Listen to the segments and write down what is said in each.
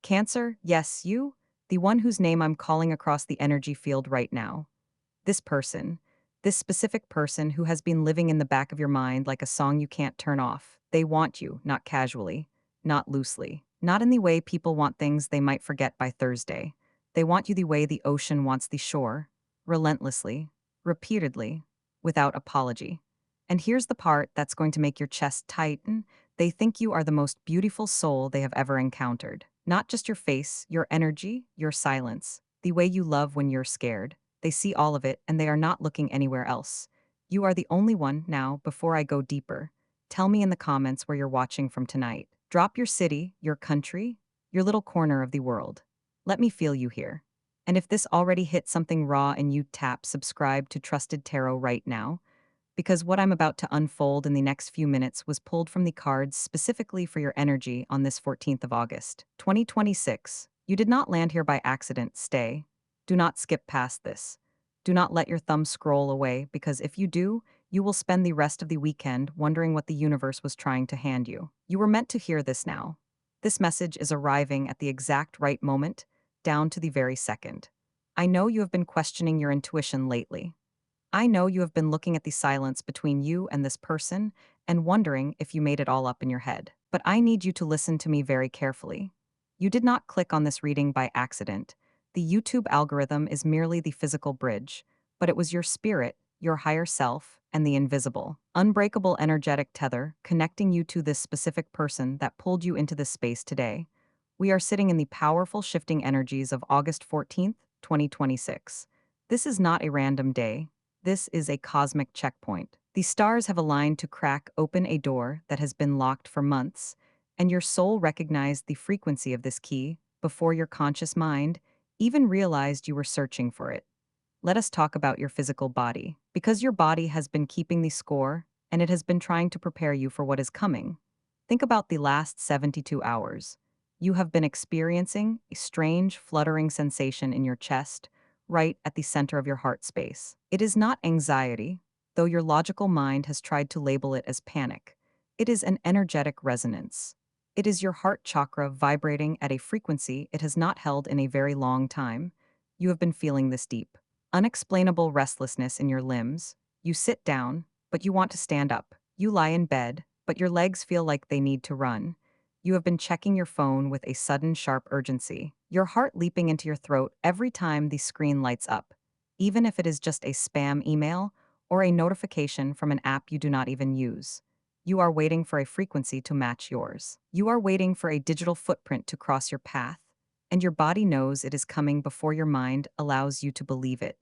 Cancer, yes, you, the one whose name I'm calling across the energy field right now. This person, this specific person who has been living in the back of your mind like a song you can't turn off. They want you, not casually, not loosely, not in the way people want things they might forget by Thursday. They want you the way the ocean wants the shore, relentlessly, repeatedly, without apology. And here's the part that's going to make your chest tighten. They think you are the most beautiful soul they have ever encountered. Not just your face, your energy, your silence, the way you love when you're scared. They see all of it and they are not looking anywhere else. You are the only one now. Before I go deeper, tell me in the comments where you're watching from tonight. Drop your city, your country, your little corner of the world. Let me feel you here. And if this already hit something raw and you tap subscribe to Trusted Tarot right now, because what I'm about to unfold in the next few minutes was pulled from the cards specifically for your energy on this 14th of August, 2026. You did not land here by accident. Stay. Do not skip past this. Do not let your thumb scroll away, because if you do, you will spend the rest of the weekend wondering what the universe was trying to hand you. You were meant to hear this now. This message is arriving at the exact right moment, down to the very second. I know you have been questioning your intuition lately. I know you have been looking at the silence between you and this person and wondering if you made it all up in your head. But I need you to listen to me very carefully. You did not click on this reading by accident. The YouTube algorithm is merely the physical bridge, but it was your spirit, your higher self, and the invisible, unbreakable energetic tether connecting you to this specific person that pulled you into this space today. We are sitting in the powerful shifting energies of August 14th, 2026. This is not a random day. This is a cosmic checkpoint. The stars have aligned to crack open a door that has been locked for months, and your soul recognized the frequency of this key before your conscious mind even realized you were searching for it. Let us talk about your physical body, because your body has been keeping the score and it has been trying to prepare you for what is coming. Think about the last 72 hours. You have been experiencing a strange, fluttering sensation in your chest, right at the center of your heart space. It is not anxiety, though your logical mind has tried to label it as panic. It is an energetic resonance. It is your heart chakra vibrating at a frequency it has not held in a very long time. You have been feeling this deep, unexplainable restlessness in your limbs. You sit down, but you want to stand up. You lie in bed, but your legs feel like they need to run. You have been checking your phone with a sudden sharp urgency, your heart leaping into your throat every time the screen lights up, even if it is just a spam email or a notification from an app you do not even use. You are waiting for a frequency to match yours. You are waiting for a digital footprint to cross your path, and your body knows it is coming before your mind allows you to believe it.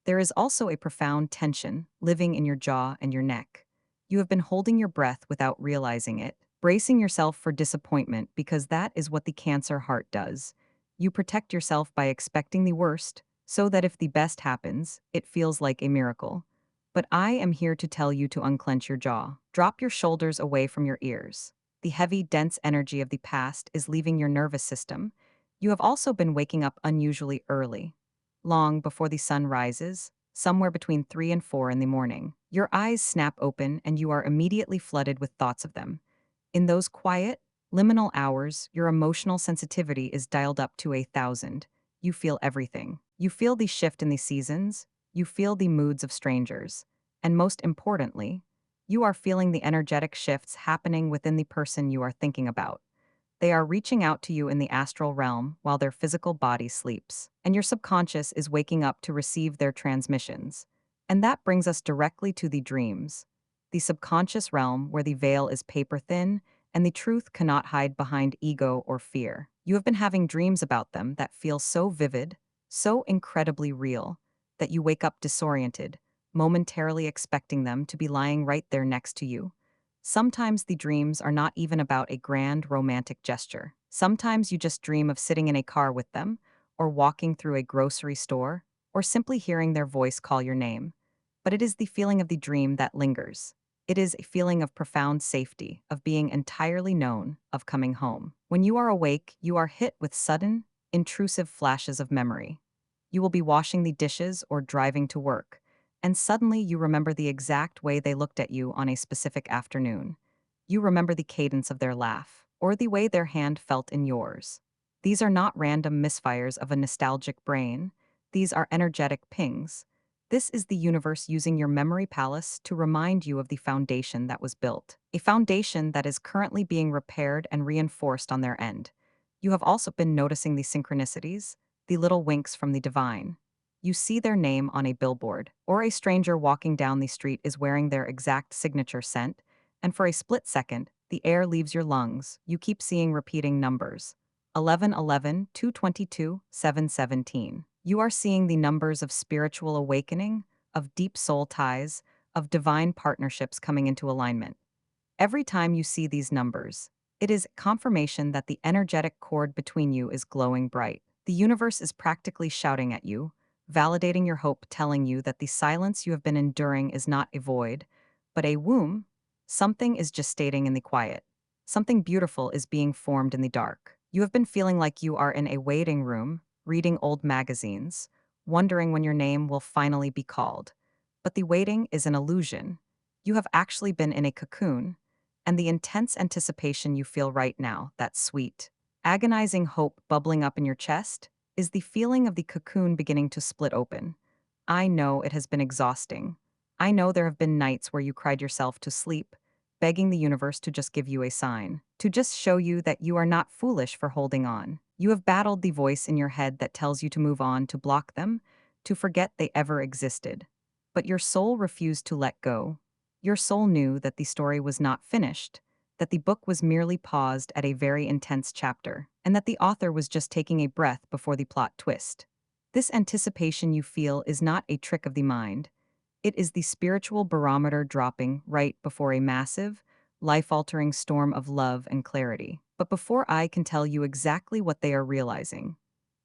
There is also a profound tension living in your jaw and your neck. You have been holding your breath without realizing it, bracing yourself for disappointment because that is what the Cancer heart does. You protect yourself by expecting the worst, so that if the best happens, it feels like a miracle. But I am here to tell you to unclench your jaw. Drop your shoulders away from your ears. The heavy, dense energy of the past is leaving your nervous system. You have also been waking up unusually early, long before the sun rises, somewhere between 3 and 4 in the morning. Your eyes snap open and you are immediately flooded with thoughts of them. In those quiet, liminal hours, your emotional sensitivity is dialed up to 1,000. You feel everything. You feel the shift in the seasons. You feel the moods of strangers. And most importantly, you are feeling the energetic shifts happening within the person you are thinking about. They are reaching out to you in the astral realm while their physical body sleeps, and your subconscious is waking up to receive their transmissions. And that brings us directly to the dreams, the subconscious realm where the veil is paper thin and the truth cannot hide behind ego or fear. You have been having dreams about them that feel so vivid, so incredibly real, that you wake up disoriented, momentarily expecting them to be lying right there next to you. Sometimes the dreams are not even about a grand romantic gesture. Sometimes you just dream of sitting in a car with them, or walking through a grocery store, or simply hearing their voice call your name. But it is the feeling of the dream that lingers. It is a feeling of profound safety, of being entirely known, of coming home. When you are awake, you are hit with sudden, intrusive flashes of memory. You will be washing the dishes or driving to work, and suddenly you remember the exact way they looked at you on a specific afternoon. You remember the cadence of their laugh, or the way their hand felt in yours. These are not random misfires of a nostalgic brain. These are energetic pings. This is the universe using your memory palace to remind you of the foundation that was built, a foundation that is currently being repaired and reinforced on their end. You have also been noticing the synchronicities, the little winks from the divine. You see their name on a billboard, or a stranger walking down the street is wearing their exact signature scent, and for a split second, the air leaves your lungs. You keep seeing repeating numbers. 1111, 222, 717. You are seeing the numbers of spiritual awakening, of deep soul ties, of divine partnerships coming into alignment. Every time you see these numbers, it is confirmation that the energetic cord between you is glowing bright. The universe is practically shouting at you, validating your hope, telling you that the silence you have been enduring is not a void, but a womb. Something is gestating in the quiet. Something beautiful is being formed in the dark. You have been feeling like you are in a waiting room, reading old magazines, wondering when your name will finally be called. But the waiting is an illusion. You have actually been in a cocoon, and the intense anticipation you feel right now, that sweet, agonizing hope bubbling up in your chest, is the feeling of the cocoon beginning to split open. I know it has been exhausting. I know there have been nights where you cried yourself to sleep, begging the universe to just give you a sign, to just show you that you are not foolish for holding on. You have battled the voice in your head that tells you to move on, to block them, to forget they ever existed. But your soul refused to let go. Your soul knew that the story was not finished, that the book was merely paused at a very intense chapter, and that the author was just taking a breath before the plot twist. This anticipation you feel is not a trick of the mind. It is the spiritual barometer dropping right before a massive, life-altering storm of love and clarity. But before I can tell you exactly what they are realizing,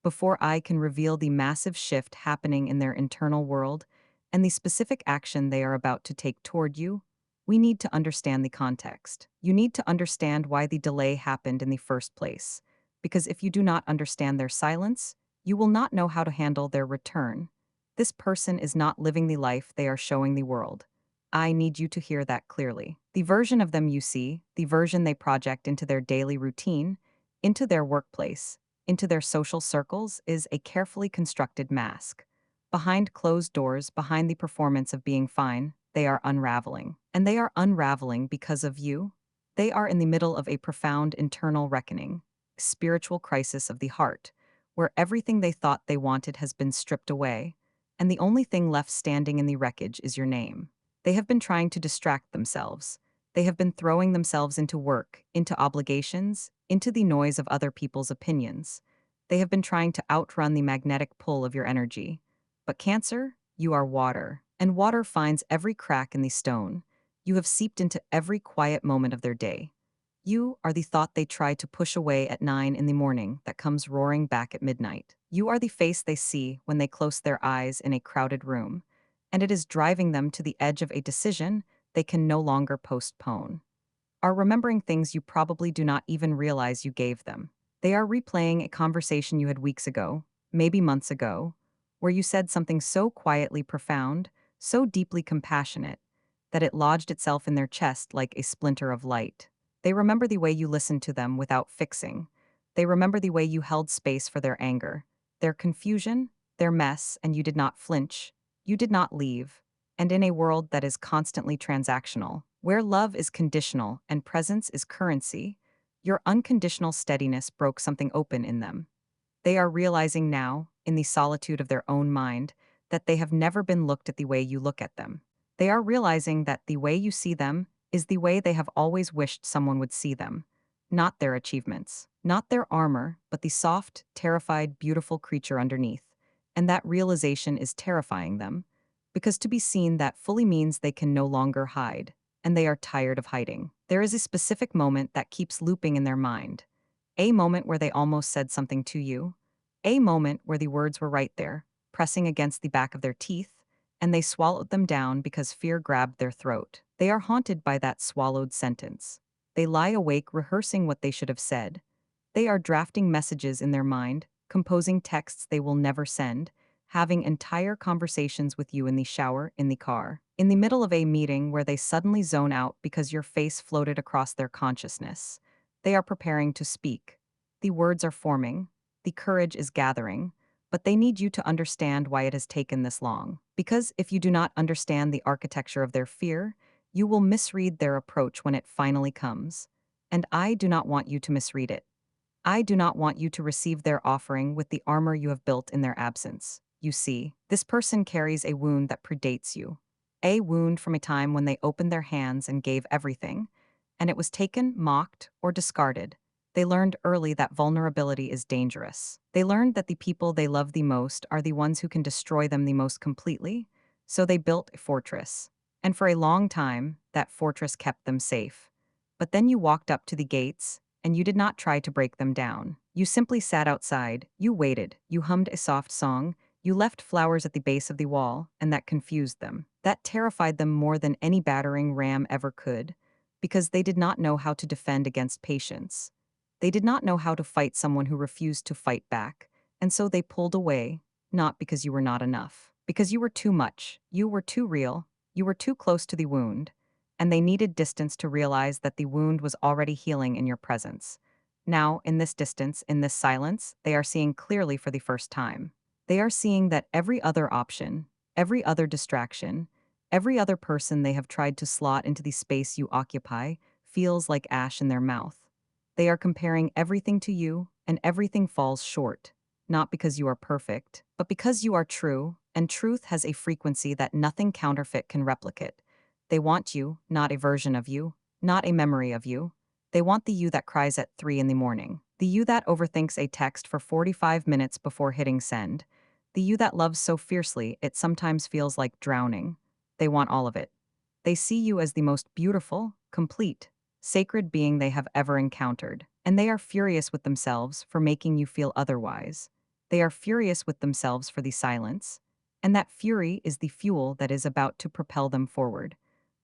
before I can reveal the massive shift happening in their internal world and the specific action they are about to take toward you, we need to understand the context. You need to understand why the delay happened in the first place. Because if you do not understand their silence, you will not know how to handle their return. This person is not living the life they are showing the world. I need you to hear that clearly. The version of them you see, the version they project into their daily routine, into their workplace, into their social circles, is a carefully constructed mask. Behind closed doors, behind the performance of being fine, they are unraveling. And they are unraveling because of you. They are in the middle of a profound internal reckoning, spiritual crisis of the heart, where everything they thought they wanted has been stripped away, and the only thing left standing in the wreckage is your name. They have been trying to distract themselves. They have been throwing themselves into work, into obligations, into the noise of other people's opinions. They have been trying to outrun the magnetic pull of your energy. But Cancer, you are water, and water finds every crack in the stone. You have seeped into every quiet moment of their day. You are the thought they try to push away at 9 in the morning that comes roaring back at midnight. You are the face they see when they close their eyes in a crowded room, and it is driving them to the edge of a decision they can no longer postpone. Are remembering things you probably do not even realize you gave them. They are replaying a conversation you had weeks ago, maybe months ago, where you said something so quietly profound, so deeply compassionate, that it lodged itself in their chest like a splinter of light. They remember the way you listened to them without fixing. They remember the way you held space for their anger, their confusion, their mess, and you did not flinch. You did not leave. And in a world that is constantly transactional, where love is conditional and presence is currency, your unconditional steadiness broke something open in them. They are realizing now, in the solitude of their own mind, that they have never been looked at the way you look at them. They are realizing that the way you see them is the way they have always wished someone would see them. Not their achievements, not their armor, but the soft, terrified, beautiful creature underneath. And that realization is terrifying them, because to be seen that fully means they can no longer hide, and they are tired of hiding. There is a specific moment that keeps looping in their mind. A moment where they almost said something to you. A moment where the words were right there, pressing against the back of their teeth, and they swallowed them down because fear grabbed their throat. They are haunted by that swallowed sentence. They lie awake rehearsing what they should have said. They are drafting messages in their mind, composing texts they will never send, having entire conversations with you in the shower, in the car, in the middle of a meeting where they suddenly zone out because your face floated across their consciousness. They are preparing to speak. The words are forming, the courage is gathering, but they need you to understand why it has taken this long. Because if you do not understand the architecture of their fear, you will misread their approach when it finally comes. And I do not want you to misread it. I do not want you to receive their offering with the armor you have built in their absence. You see, this person carries a wound that predates you. A wound from a time when they opened their hands and gave everything, and it was taken, mocked, or discarded. They learned early that vulnerability is dangerous. They learned that the people they love the most are the ones who can destroy them the most completely, so they built a fortress. And for a long time, that fortress kept them safe. But then you walked up to the gates, and you did not try to break them down. You simply sat outside, you waited, you hummed a soft song, you left flowers at the base of the wall, and that confused them. That terrified them more than any battering ram ever could, because they did not know how to defend against patience. They did not know how to fight someone who refused to fight back, and so they pulled away, not because you were not enough, because you were too much, you were too real, you were too close to the wound, and they needed distance to realize that the wound was already healing in your presence. Now, in this distance, in this silence, they are seeing clearly for the first time. They are seeing that every other option, every other distraction, every other person they have tried to slot into the space you occupy feels like ash in their mouth. They are comparing everything to you, and everything falls short. Not because you are perfect, but because you are true, and truth has a frequency that nothing counterfeit can replicate. They want you, not a version of you, not a memory of you. They want the you that cries at 3 in the morning, the you that overthinks a text for 45 minutes before hitting send, the you that loves so fiercely it sometimes feels like drowning. They want all of it. They see you as the most beautiful, complete, sacred being they have ever encountered, and they are furious with themselves for making you feel otherwise. They are furious with themselves for the silence, and that fury is the fuel that is about to propel them forward.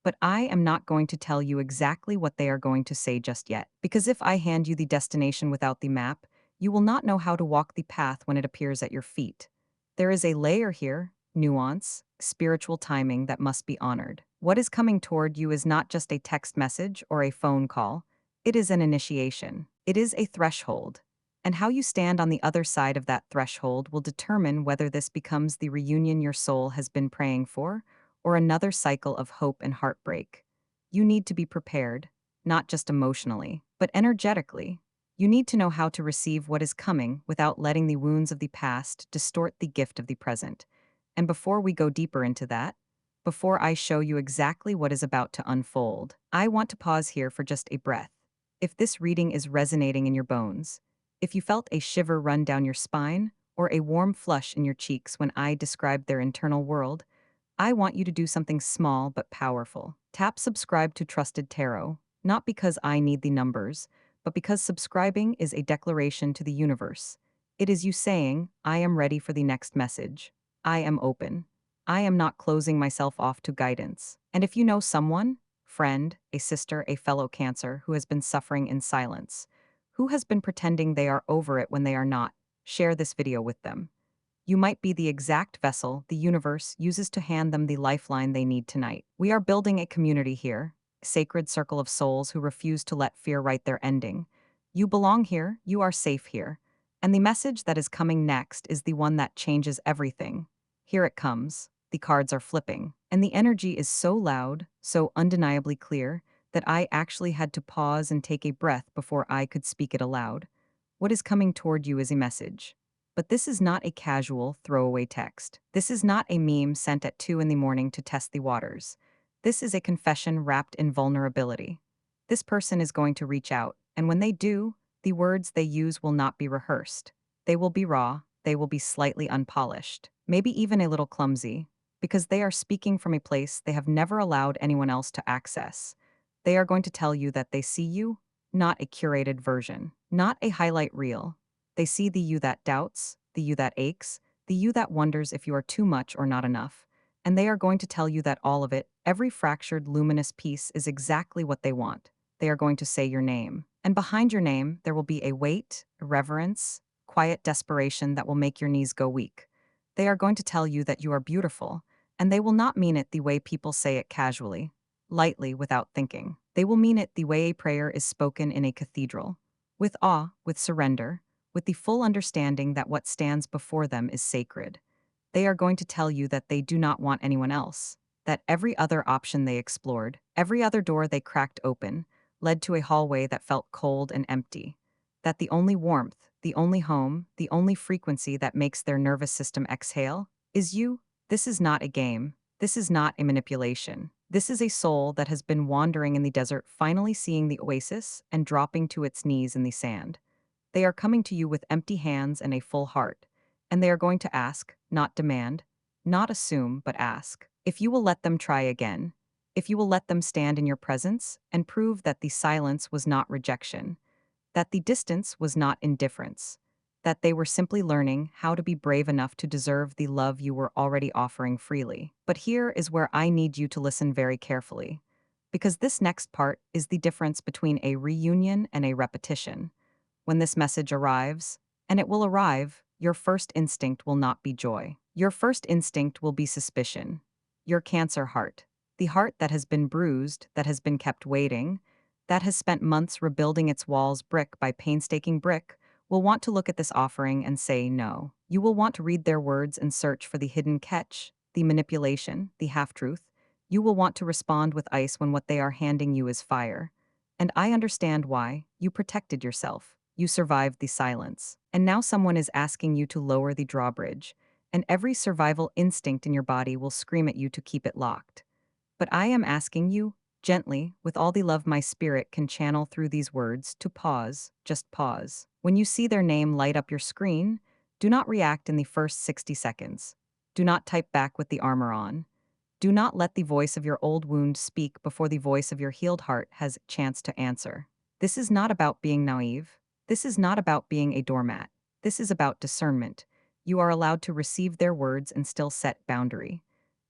But I am not going to tell you exactly what they are going to say just yet, because if I hand you the destination without the map, you will not know how to walk the path when it appears at your feet. There is a layer here, nuance, spiritual timing that must be honored. What is coming toward you is not just a text message or a phone call, it is an initiation. It is a threshold. And how you stand on the other side of that threshold will determine whether this becomes the reunion your soul has been praying for, or another cycle of hope and heartbreak. You need to be prepared, not just emotionally, but energetically. You need to know how to receive what is coming without letting the wounds of the past distort the gift of the present. And before we go deeper into that, before I show you exactly what is about to unfold, I want to pause here for just a breath. If this reading is resonating in your bones, if you felt a shiver run down your spine, or a warm flush in your cheeks when I described their internal world, I want you to do something small but powerful. Tap subscribe to Trusted Tarot, not because I need the numbers, but because subscribing is a declaration to the universe. It is you saying, I am ready for the next message. I am open. I am not closing myself off to guidance. And if you know someone, friend, a sister, a fellow Cancer who has been suffering in silence, who has been pretending they are over it when they are not, share this video with them. You might be the exact vessel the universe uses to hand them the lifeline they need tonight. We are building a community here, a sacred circle of souls who refuse to let fear write their ending. You belong here, you are safe here. And the message that is coming next is the one that changes everything. Here it comes. The cards are flipping. And the energy is so loud, so undeniably clear, that I actually had to pause and take a breath before I could speak it aloud. What is coming toward you is a message. But this is not a casual, throwaway text. This is not a meme sent at 2 in the morning to test the waters. This is a confession wrapped in vulnerability. This person is going to reach out, and when they do, the words they use will not be rehearsed. They will be raw, they will be slightly unpolished, maybe even a little clumsy, because they are speaking from a place they have never allowed anyone else to access. They are going to tell you that they see you, not a curated version, not a highlight reel. They see the you that doubts, the you that aches, the you that wonders if you are too much or not enough. And they are going to tell you that all of it, every fractured, luminous piece, is exactly what they want. They are going to say your name. And behind your name, there will be a weight, a reverence, quiet desperation that will make your knees go weak. They are going to tell you that you are beautiful, and they will not mean it the way people say it casually, lightly, without thinking. They will mean it the way a prayer is spoken in a cathedral, with awe, with surrender, with the full understanding that what stands before them is sacred. They are going to tell you that they do not want anyone else, that every other option they explored, every other door they cracked open, led to a hallway that felt cold and empty, that the only warmth, the only home, the only frequency that makes their nervous system exhale is you. This is not a game. This is not a manipulation. This is a soul that has been wandering in the desert, finally seeing the oasis and dropping to its knees in the sand. They are coming to you with empty hands and a full heart, and they are going to ask, not demand, not assume, but ask, if you will let them try again, if you will let them stand in your presence and prove that the silence was not rejection, that the distance was not indifference, that they were simply learning how to be brave enough to deserve the love you were already offering freely. But here is where I need you to listen very carefully, because this next part is the difference between a reunion and a repetition. When this message arrives, and it will arrive, your first instinct will not be joy. Your first instinct will be suspicion. Your Cancer heart, the heart that has been bruised, that has been kept waiting, that has spent months rebuilding its walls brick by painstaking brick, will want to look at this offering and say no. You will want to read their words and search for the hidden catch, the manipulation, the half-truth. You will want to respond with ice when what they are handing you is fire. And I understand why. You protected yourself. You survived the silence. And now someone is asking you to lower the drawbridge, and every survival instinct in your body will scream at you to keep it locked. But I am asking you, gently, with all the love my spirit can channel through these words, to pause, just pause. When you see their name light up your screen, do not react in the first 60 seconds. Do not type back with the armor on. Do not let the voice of your old wound speak before the voice of your healed heart has a chance to answer. This is not about being naive. This is not about being a doormat. This is about discernment. You are allowed to receive their words and still set boundary.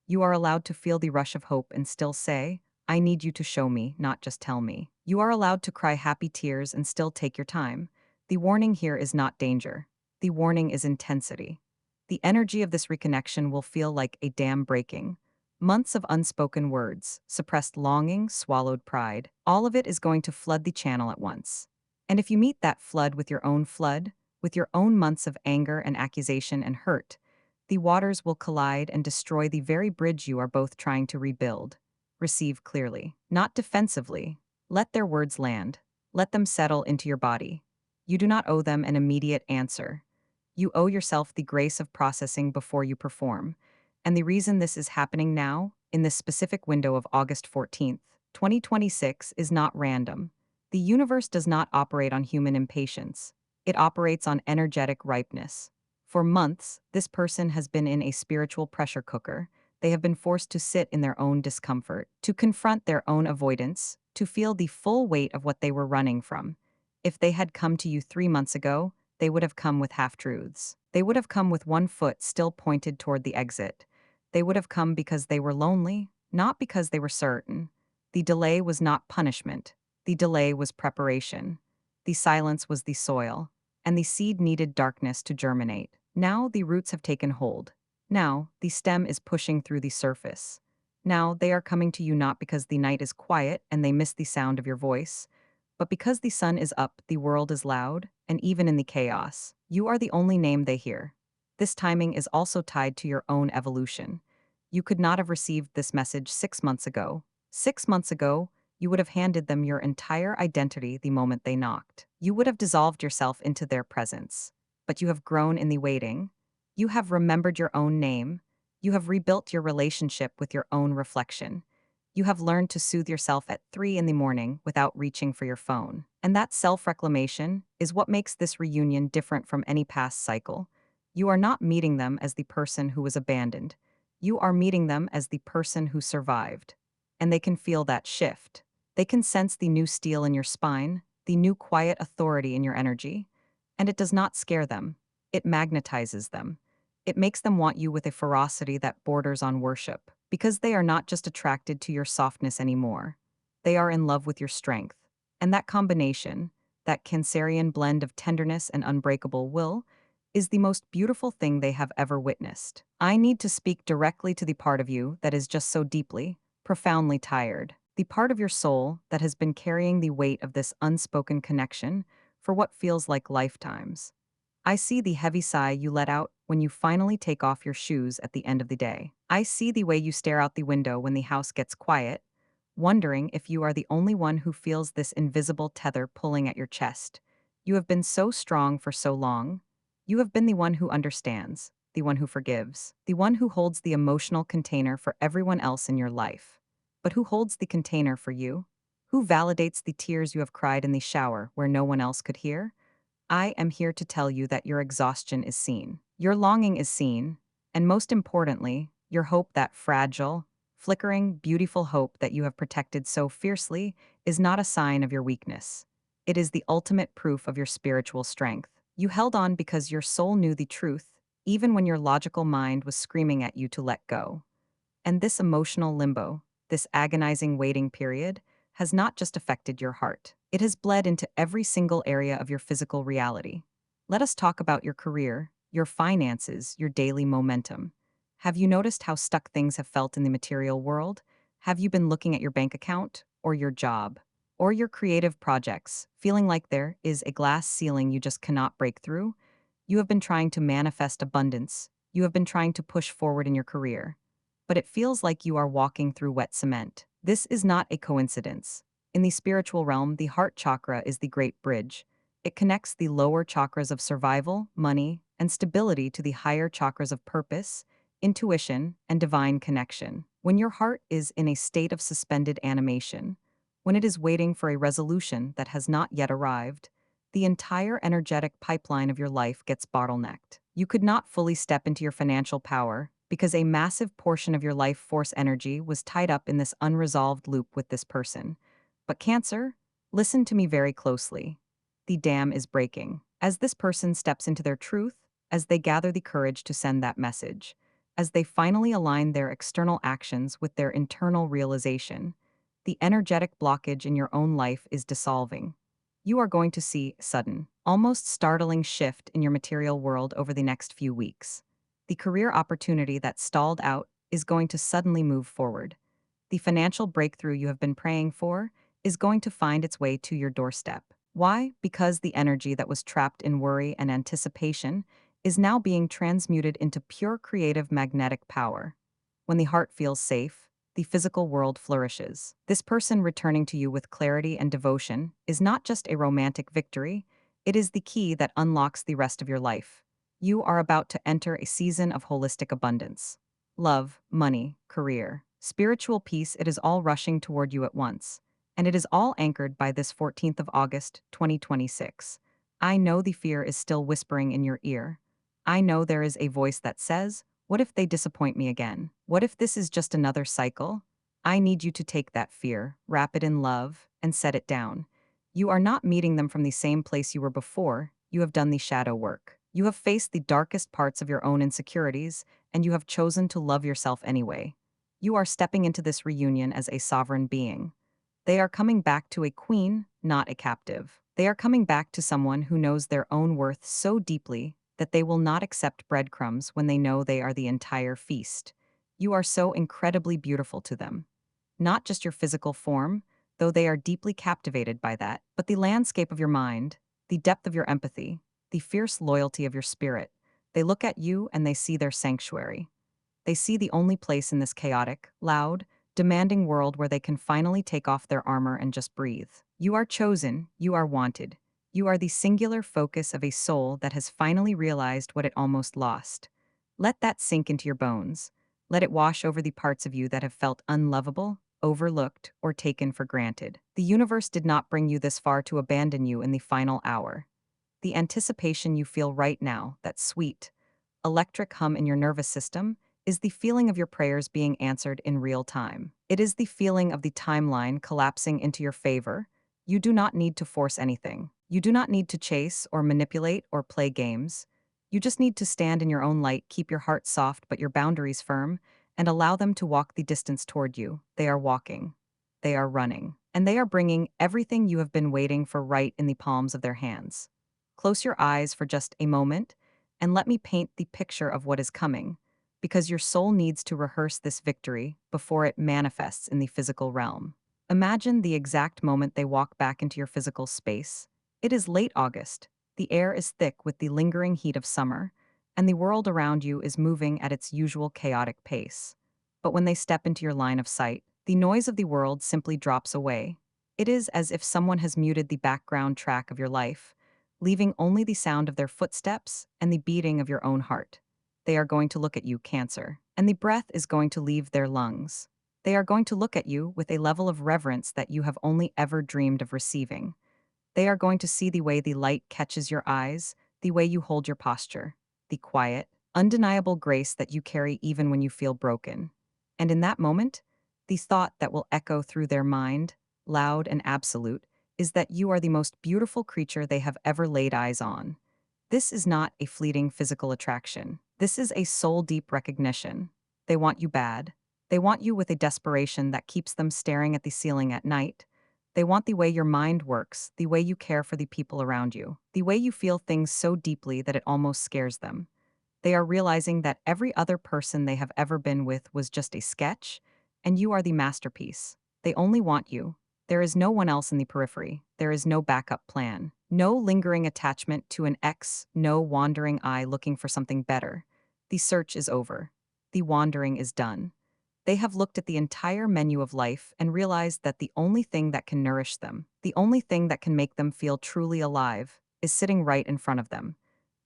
You are allowed to feel the rush of hope and still say, I need you to show me, not just tell me. You are allowed to cry happy tears and still take your time. The warning here is not danger. The warning is intensity. The energy of this reconnection will feel like a dam breaking. Months of unspoken words, suppressed longing, swallowed pride, all of it is going to flood the channel at once. And if you meet that flood, with your own months of anger and accusation and hurt, the waters will collide and destroy the very bridge you are both trying to rebuild. Receive clearly, not defensively. Let their words land. Let them settle into your body. You do not owe them an immediate answer. You owe yourself the grace of processing before you perform. And the reason this is happening now, in this specific window of August 14th, 2026, is not random. The universe does not operate on human impatience. It operates on energetic ripeness. For months, this person has been in a spiritual pressure cooker. They have been forced to sit in their own discomfort, to confront their own avoidance, to feel the full weight of what they were running from. If they had come to you 3 months ago, they would have come with half-truths. They would have come with one foot still pointed toward the exit. They would have come because they were lonely, not because they were certain. The delay was not punishment. The delay was preparation. The silence was the soil, and the seed needed darkness to germinate. Now the roots have taken hold. Now the stem is pushing through the surface. Now they are coming to you not because the night is quiet and they miss the sound of your voice, but because the sun is up, the world is loud, and even in the chaos, you are the only name they hear. This timing is also tied to your own evolution. You could not have received this message 6 months ago. 6 months ago, you would have handed them your entire identity the moment they knocked. You would have dissolved yourself into their presence. But you have grown in the waiting. You have remembered your own name. You have rebuilt your relationship with your own reflection. You have learned to soothe yourself at 3 in the morning without reaching for your phone. And that self-reclamation is what makes this reunion different from any past cycle. You are not meeting them as the person who was abandoned. You are meeting them as the person who survived. And they can feel that shift. They can sense the new steel in your spine, the new quiet authority in your energy. And it does not scare them. It magnetizes them. It makes them want you with a ferocity that borders on worship, because they are not just attracted to your softness anymore. They are in love with your strength. And that combination, that Cancerian blend of tenderness and unbreakable will, is the most beautiful thing they have ever witnessed. I need to speak directly to the part of you that is just so deeply, profoundly tired. The part of your soul that has been carrying the weight of this unspoken connection for what feels like lifetimes. I see the heavy sigh you let out when you finally take off your shoes at the end of the day. I see the way you stare out the window when the house gets quiet, wondering if you are the only one who feels this invisible tether pulling at your chest. You have been so strong for so long. You have been the one who understands, the one who forgives, the one who holds the emotional container for everyone else in your life. But who holds the container for you? Who validates the tears you have cried in the shower where no one else could hear? I am here to tell you that your exhaustion is seen, your longing is seen, and most importantly, your hope, that fragile, flickering, beautiful hope that you have protected so fiercely, is not a sign of your weakness. It is the ultimate proof of your spiritual strength. You held on because your soul knew the truth, even when your logical mind was screaming at you to let go. And this emotional limbo, this agonizing waiting period, has not just affected your heart. It has bled into every single area of your physical reality. Let us talk about your career, your finances, your daily momentum. Have you noticed how stuck things have felt in the material world? Have you been looking at your bank account, or your job, or your creative projects, feeling like there is a glass ceiling you just cannot break through? You have been trying to manifest abundance. You have been trying to push forward in your career, but it feels like you are walking through wet cement. This is not a coincidence. In the spiritual realm, the heart chakra is the great bridge. It connects the lower chakras of survival, money, and stability to the higher chakras of purpose, intuition, and divine connection. When your heart is in a state of suspended animation, when it is waiting for a resolution that has not yet arrived, the entire energetic pipeline of your life gets bottlenecked. You could not fully step into your financial power because a massive portion of your life force energy was tied up in this unresolved loop with this person. But Cancer, listen to me very closely. The dam is breaking. As this person steps into their truth, as they gather the courage to send that message, as they finally align their external actions with their internal realization, the energetic blockage in your own life is dissolving. You are going to see a sudden, almost startling shift in your material world over the next few weeks. The career opportunity that stalled out is going to suddenly move forward. The financial breakthrough you have been praying for is going to find its way to your doorstep. Why? Because the energy that was trapped in worry and anticipation is now being transmuted into pure creative magnetic power. When the heart feels safe, the physical world flourishes. This person returning to you with clarity and devotion is not just a romantic victory, it is the key that unlocks the rest of your life. You are about to enter a season of holistic abundance. Love, money, career, spiritual peace, it is all rushing toward you at once. And it is all anchored by this 14th of August, 2026. I know the fear is still whispering in your ear. I know there is a voice that says, what if they disappoint me again? What if this is just another cycle? I need you to take that fear, wrap it in love, and set it down. You are not meeting them from the same place you were before. You have done the shadow work. You have faced the darkest parts of your own insecurities, and you have chosen to love yourself anyway. You are stepping into this reunion as a sovereign being. They are coming back to a queen, not a captive. They are coming back to someone who knows their own worth so deeply that they will not accept breadcrumbs when they know they are the entire feast. You are so incredibly beautiful to them. Not just your physical form, though they are deeply captivated by that, but the landscape of your mind, the depth of your empathy, the fierce loyalty of your spirit. They look at you and they see their sanctuary. They see the only place in this chaotic, loud, demanding world where they can finally take off their armor and just breathe. You are chosen, you are wanted. You are the singular focus of a soul that has finally realized what it almost lost. Let that sink into your bones. Let it wash over the parts of you that have felt unlovable, overlooked, or taken for granted. The universe did not bring you this far to abandon you in the final hour. The anticipation you feel right now, that sweet, electric hum in your nervous system, is the feeling of your prayers being answered in real time. It is the feeling of the timeline collapsing into your favor. You do not need to force anything. You do not need to chase or manipulate or play games. You just need to stand in your own light, keep your heart soft but your boundaries firm, and allow them to walk the distance toward you. They are walking. They are running. And they are bringing everything you have been waiting for right in the palms of their hands. Close your eyes for just a moment and let me paint the picture of what is coming, because your soul needs to rehearse this victory before it manifests in the physical realm. Imagine the exact moment they walk back into your physical space. It is late August. The air is thick with the lingering heat of summer, and the world around you is moving at its usual chaotic pace. But when they step into your line of sight, the noise of the world simply drops away. It is as if someone has muted the background track of your life, leaving only the sound of their footsteps and the beating of your own heart. They are going to look at you, Cancer, and the breath is going to leave their lungs. They are going to look at you with a level of reverence that you have only ever dreamed of receiving. They are going to see the way the light catches your eyes, the way you hold your posture, the quiet, undeniable grace that you carry even when you feel broken. And in that moment, the thought that will echo through their mind, loud and absolute, is that you are the most beautiful creature they have ever laid eyes on. This is not a fleeting physical attraction. This is a soul-deep recognition. They want you bad. They want you with a desperation that keeps them staring at the ceiling at night. They want the way your mind works, the way you care for the people around you, the way you feel things so deeply that it almost scares them. They are realizing that every other person they have ever been with was just a sketch, and you are the masterpiece. They only want you. There is no one else in the periphery. There is no backup plan. No lingering attachment to an ex, no wandering eye looking for something better. The search is over. The wandering is done. They have looked at the entire menu of life and realized that the only thing that can nourish them, the only thing that can make them feel truly alive, is sitting right in front of them.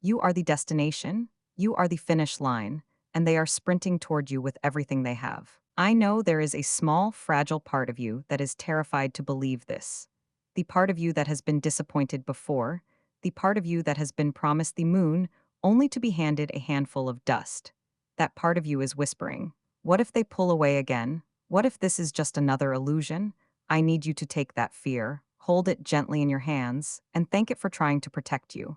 You are the destination, you are the finish line, and they are sprinting toward you with everything they have. I know there is a small, fragile part of you that is terrified to believe this. The part of you that has been disappointed before, the part of you that has been promised the moon only to be handed a handful of dust. That part of you is whispering, what if they pull away again? What if this is just another illusion? I need you to take that fear, hold it gently in your hands, and thank it for trying to protect you.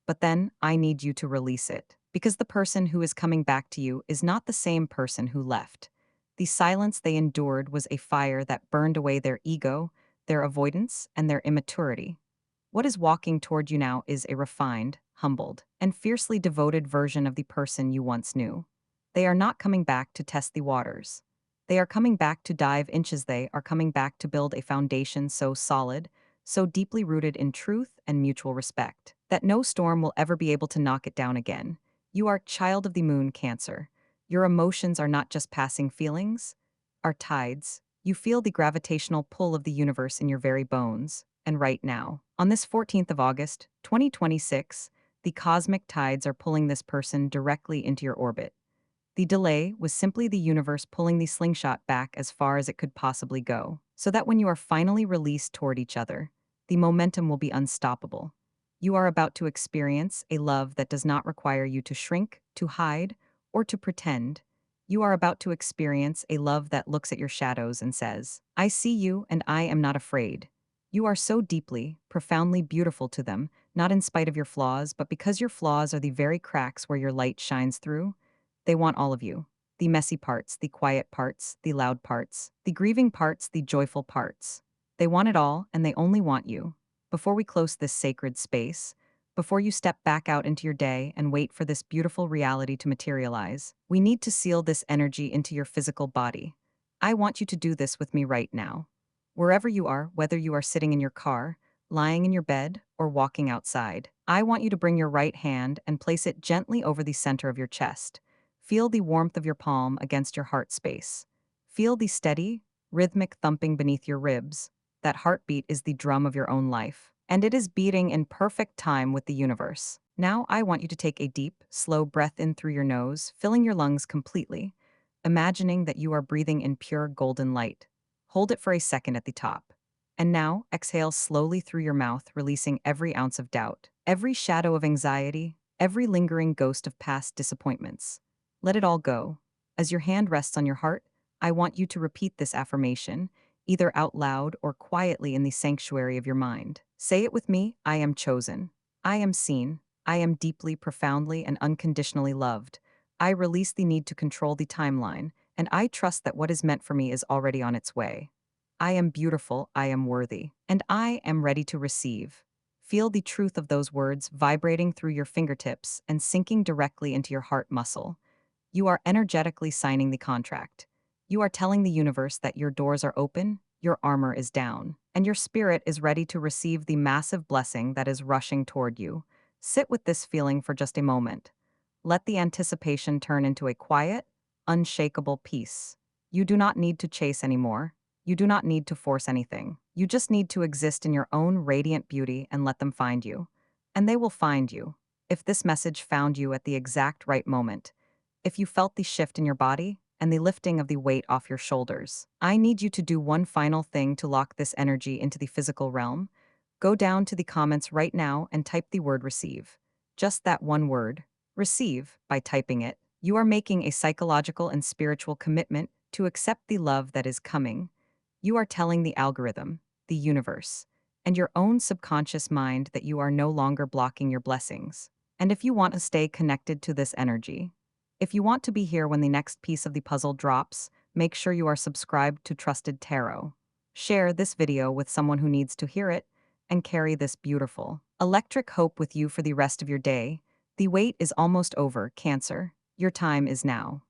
But then I need you to release it, because the person who is coming back to you is not the same person who left. The silence they endured was a fire that burned away their ego, their avoidance, and their immaturity. What is walking toward you now is a refined, humbled, and fiercely devoted version of the person you once knew. They are not coming back to test the waters. They are coming back to dive inches. They are coming back to build a foundation so solid, so deeply rooted in truth and mutual respect, that no storm will ever be able to knock it down again. You are child of the moon, Cancer. Your emotions are not just passing feelings, are tides. You feel the gravitational pull of the universe in your very bones. And right now, on this 14th of August, 2026, the cosmic tides are pulling this person directly into your orbit. The delay was simply the universe pulling the slingshot back as far as it could possibly go, so that when you are finally released toward each other, the momentum will be unstoppable. You are about to experience a love that does not require you to shrink, to hide, or to pretend. You are about to experience a love that looks at your shadows and says, I see you and I am not afraid. You are so deeply, profoundly beautiful to them, not in spite of your flaws, but because your flaws are the very cracks where your light shines through. They want all of you. The messy parts, the quiet parts, the loud parts, the grieving parts, the joyful parts. They want it all, and they only want you. Before we close this sacred space, before you step back out into your day and wait for this beautiful reality to materialize, we need to seal this energy into your physical body. I want you to do this with me right now. Wherever you are, whether you are sitting in your car, lying in your bed, or walking outside, I want you to bring your right hand and place it gently over the center of your chest. Feel the warmth of your palm against your heart space. Feel the steady, rhythmic thumping beneath your ribs. That heartbeat is the drum of your own life, and it is beating in perfect time with the universe. Now I want you to take a deep, slow breath in through your nose, filling your lungs completely, imagining that you are breathing in pure golden light. Hold it for a second at the top. And now exhale slowly through your mouth, releasing every ounce of doubt, every shadow of anxiety, every lingering ghost of past disappointments. Let it all go. As your hand rests on your heart, I want you to repeat this affirmation, either out loud or quietly in the sanctuary of your mind. Say it with me, I am chosen. I am seen. I am deeply, profoundly, and unconditionally loved. I release the need to control the timeline, and I trust that what is meant for me is already on its way. I am beautiful, I am worthy, and I am ready to receive. Feel the truth of those words vibrating through your fingertips and sinking directly into your heart muscle. You are energetically signing the contract. You are telling the universe that your doors are open, your armor is down, and your spirit is ready to receive the massive blessing that is rushing toward you. Sit with this feeling for just a moment. Let the anticipation turn into a quiet, unshakable peace. You do not need to chase anymore. You do not need to force anything. You just need to exist in your own radiant beauty and let them find you. And they will find you. If this message found you at the exact right moment, if you felt the shift in your body and the lifting of the weight off your shoulders, I need you to do one final thing to lock this energy into the physical realm. Go down to the comments right now and type the word receive. Just that one word, receive, by typing it. You are making a psychological and spiritual commitment to accept the love that is coming. You are telling the algorithm, the universe, and your own subconscious mind that you are no longer blocking your blessings. And if you want to stay connected to this energy, if you want to be here when the next piece of the puzzle drops, make sure you are subscribed to Trusted Tarot. Share this video with someone who needs to hear it, and carry this beautiful, electric hope with you for the rest of your day. The wait is almost over, Cancer. Your time is now.